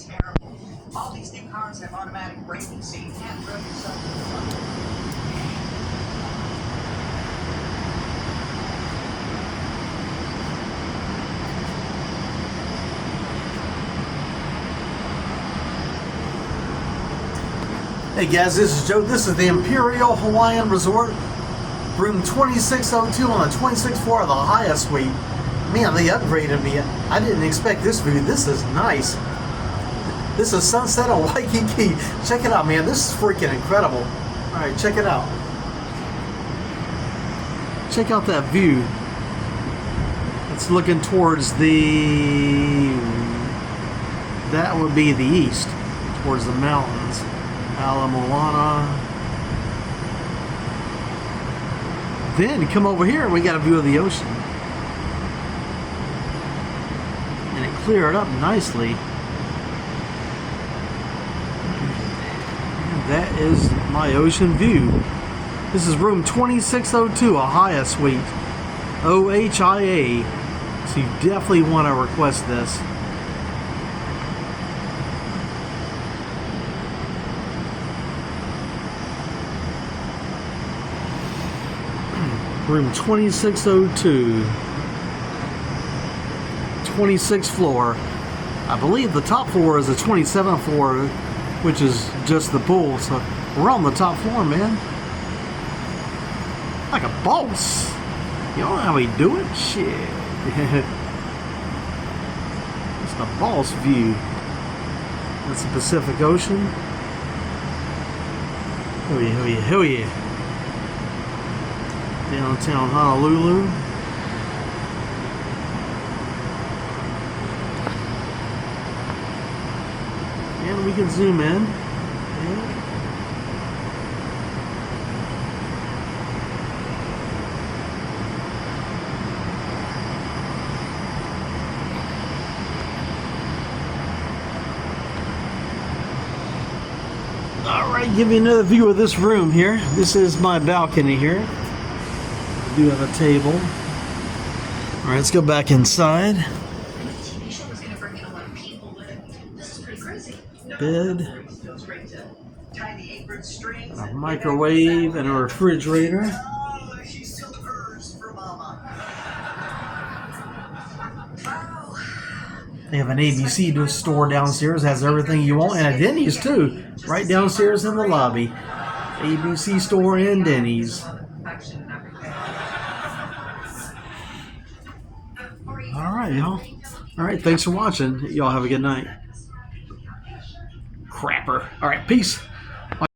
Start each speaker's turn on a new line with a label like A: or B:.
A: terrible. All these new cars have automatic braking, so you can't throw yourself in the front.
B: Hey guys, this is Joe. This is the Imperial Hawaiian Resort, room 2602 on the 26th floor of the Ohia Suite. Man, they upgraded me. I didn't expect this view. This is nice. This is sunset on Waikiki. Check it out, man. This is freaking incredible. Alright, check it out. Check out that view. It's looking towards that would be the east, towards the mountains. Ala Moana. Then come over here and we got a view of the ocean. And it cleared up nicely. And that is my ocean view. This is room 2602, Ohia Suite. OHIA. So you definitely want to request this. Room 2602, 26th floor. I believe the top floor is the 27th floor, which is just the pool. So we're on the top floor, man. Like a boss. You know how we do it? Shit. It's the boss view. That's the Pacific Ocean. Oh yeah, oh yeah, oh yeah. Downtown Honolulu. And we can zoom in. Alright, give you another view of this room here. This is my balcony here. Do have a table. All right, let's go back inside. Bed, a microwave, and a refrigerator. They have an ABC store downstairs, has everything you want, and a Denny's too, right downstairs in the lobby. ABC store and Denny's. Alright, y'all. Alright, thanks for watching. Y'all have a good night. Crapper. Alright, peace.